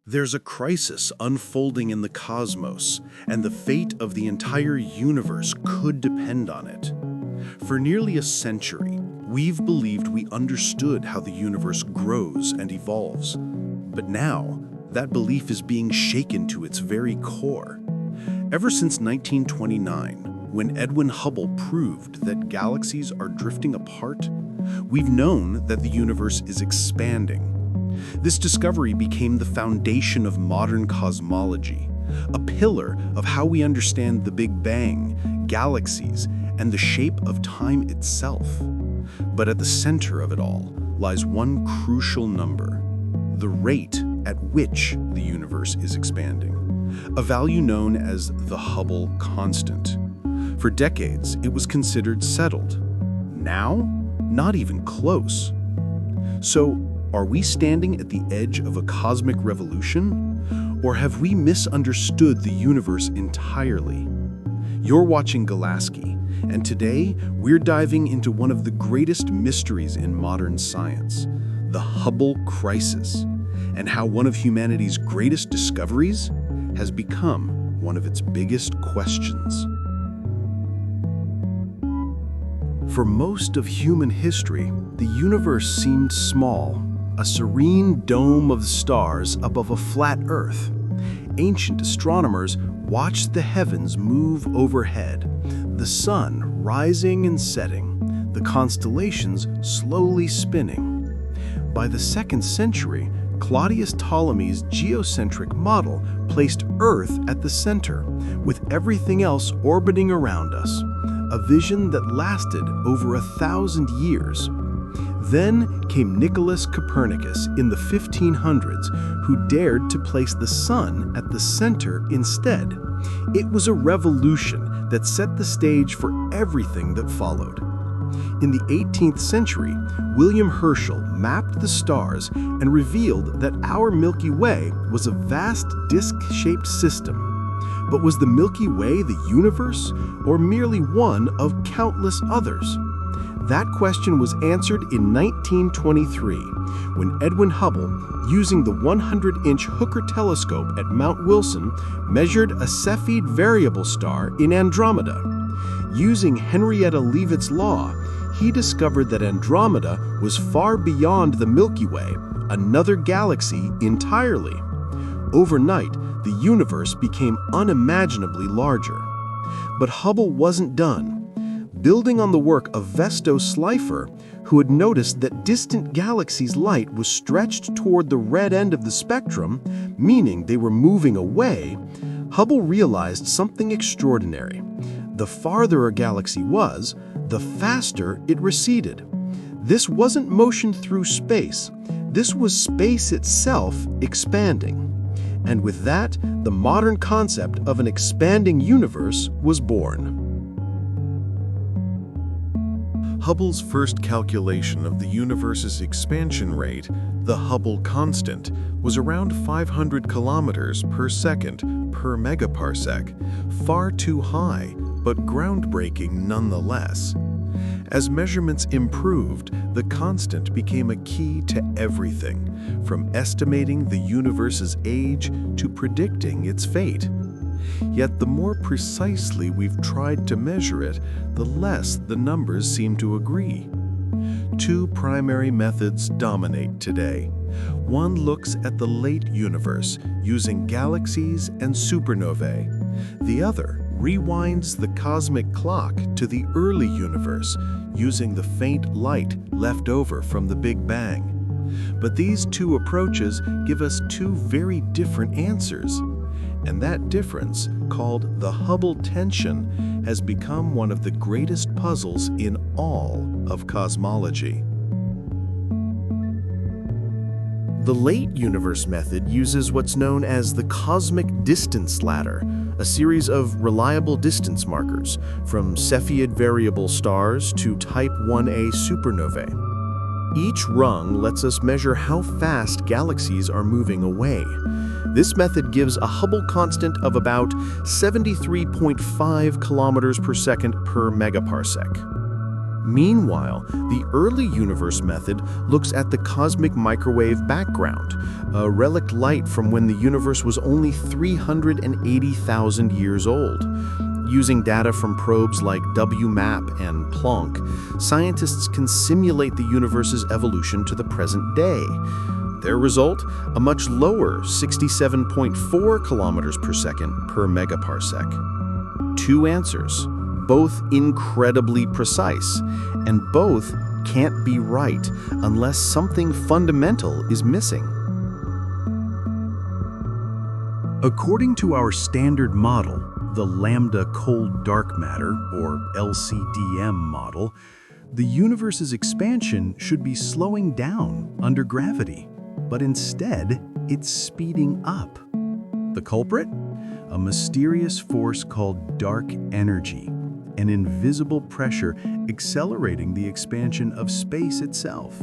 There's a crisis unfolding in the cosmos, and the fate of the entire universe could depend on it. For nearly a century, we've believed we understood how the universe grows and evolves. But now, that belief is being shaken to its very core. Ever since 1929, when Edwin Hubble proved that galaxies are drifting apart, we've known that the universe is expanding. This discovery became the foundation of modern cosmology, a pillar of how we understand the Big Bang, galaxies, and the shape of time itself. But at the center of it all lies one crucial number: the rate at which the universe is expanding, a value known as the Hubble Constant. For decades, it was considered settled. Now, not even close. So, are we standing at the edge of a cosmic revolution? Or have we misunderstood the universe entirely? You're watching Galaski, and today we're diving into one of the greatest mysteries in modern science, the Hubble crisis, and how one of humanity's greatest discoveries has become one of its biggest questions. For most of human history, the universe seemed small, a serene dome of stars above a flat Earth. Ancient astronomers watched the heavens move overhead, the sun rising and setting, the constellations slowly spinning. By the 2nd century, Claudius Ptolemy's geocentric model placed Earth at the center, with everything else orbiting around us, a vision that lasted over 1,000 years. Then came Nicholas Copernicus in the 1500s, who dared to place the sun at the center instead. It was a revolution that set the stage for everything that followed. In the 18th century, William Herschel mapped the stars and revealed that our Milky Way was a vast disc-shaped system. But was the Milky Way the universe, or merely one of countless others? That question was answered in 1923, when Edwin Hubble, using the 100-inch Hooker telescope at Mount Wilson, measured a Cepheid variable star in Andromeda. Using Henrietta Leavitt's law, he discovered that Andromeda was far beyond the Milky Way, another galaxy entirely. Overnight, the universe became unimaginably larger. But Hubble wasn't done. Building on the work of Vesto Slipher, who had noticed that distant galaxies' light was stretched toward the red end of the spectrum, meaning they were moving away, Hubble realized something extraordinary. The farther a galaxy was, the faster it receded. This wasn't motion through space. This was space itself expanding. And with that, the modern concept of an expanding universe was born. Hubble's first calculation of the universe's expansion rate, the Hubble Constant, was around 500 kilometers per second per megaparsec, far too high, but groundbreaking nonetheless. As measurements improved, the constant became a key to everything, from estimating the universe's age to predicting its fate. Yet the more precisely we've tried to measure it, the less the numbers seem to agree. Two primary methods dominate today. One looks at the late universe using galaxies and supernovae. The other rewinds the cosmic clock to the early universe using the faint light left over from the Big Bang. But these two approaches give us two very different answers. And that difference, called the Hubble tension, has become one of the greatest puzzles in all of cosmology. The late universe method uses what's known as the cosmic distance ladder, a series of reliable distance markers, from Cepheid variable stars to Type 1a supernovae. Each rung lets us measure how fast galaxies are moving away. This method gives a Hubble constant of about 73.5 kilometers per second per megaparsec. Meanwhile, the early universe method looks at the cosmic microwave background, a relic light from when the universe was only 380,000 years old. Using data from probes like WMAP and Planck, scientists can simulate the universe's evolution to the present day. Their result? A much lower 67.4 kilometers per second per megaparsec. Two answers, both incredibly precise, and both can't be right unless something fundamental is missing. According to our standard model, the lambda cold dark matter, or LCDM model, the universe's expansion should be slowing down under gravity, but instead it's speeding up. The culprit? A mysterious force called dark energy, an invisible pressure accelerating the expansion of space itself.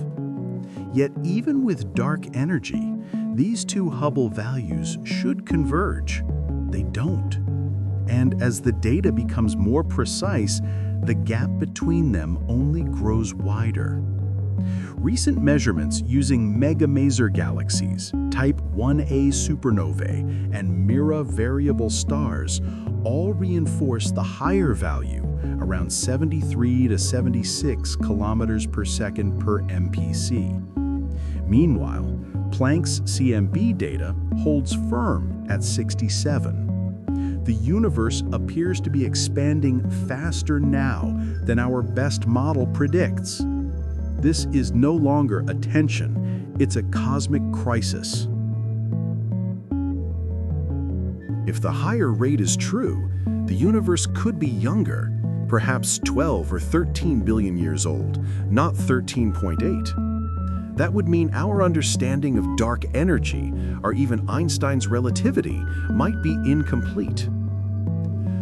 Yet even with dark energy, these two Hubble values should converge. They don't. And as the data becomes more precise, the gap between them only grows wider. Recent measurements using mega-maser galaxies, Type 1a supernovae, and Mira variable stars all reinforce the higher value, around 73 to 76 kilometers per second per MPC. Meanwhile, Planck's CMB data holds firm at 67. The universe appears to be expanding faster now than our best model predicts. This is no longer a tension, it's a cosmic crisis. If the higher rate is true, the universe could be younger, perhaps 12 or 13 billion years old, not 13.8. That would mean our understanding of dark energy, or even Einstein's relativity, might be incomplete.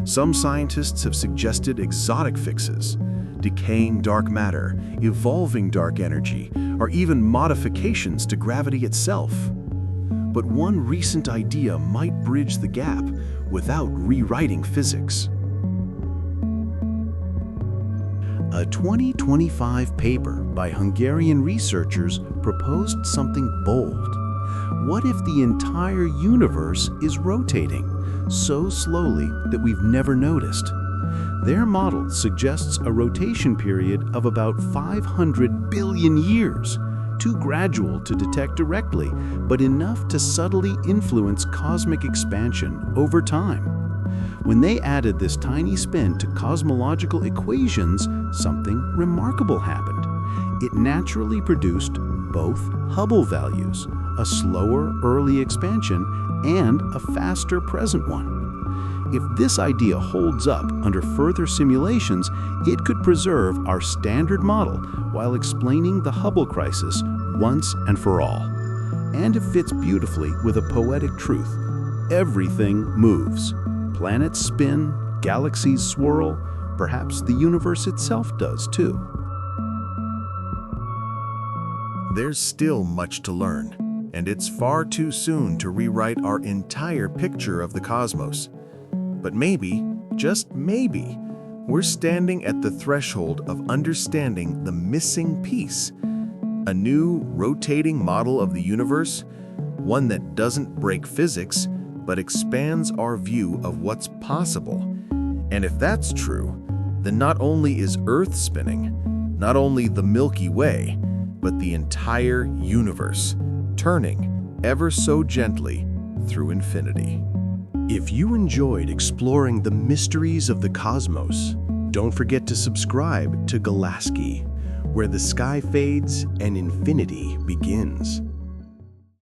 Some scientists have suggested exotic fixes, decaying dark matter, evolving dark energy, or even modifications to gravity itself. But one recent idea might bridge the gap without rewriting physics. A 2025 paper by Hungarian researchers proposed something bold. What if the entire universe is rotating so slowly that we've never noticed? Their model suggests a rotation period of about 500 billion years, too gradual to detect directly, but enough to subtly influence cosmic expansion over time. When they added this tiny spin to cosmological equations, something remarkable happened. It naturally produced both Hubble values, a slower early expansion and a faster present one. If this idea holds up under further simulations, it could preserve our standard model while explaining the Hubble crisis once and for all. And it fits beautifully with a poetic truth. Everything moves. Planets spin, galaxies swirl, perhaps the universe itself does too. There's still much to learn, and it's far too soon to rewrite our entire picture of the cosmos. But maybe, just maybe, we're standing at the threshold of understanding the missing piece. A new, rotating model of the universe, one that doesn't break physics, but expands our view of what's possible. And if that's true, then not only is Earth spinning, not only the Milky Way, but the entire universe, turning ever so gently through infinity. If you enjoyed exploring the mysteries of the cosmos, don't forget to subscribe to Galasky, where the sky fades and infinity begins.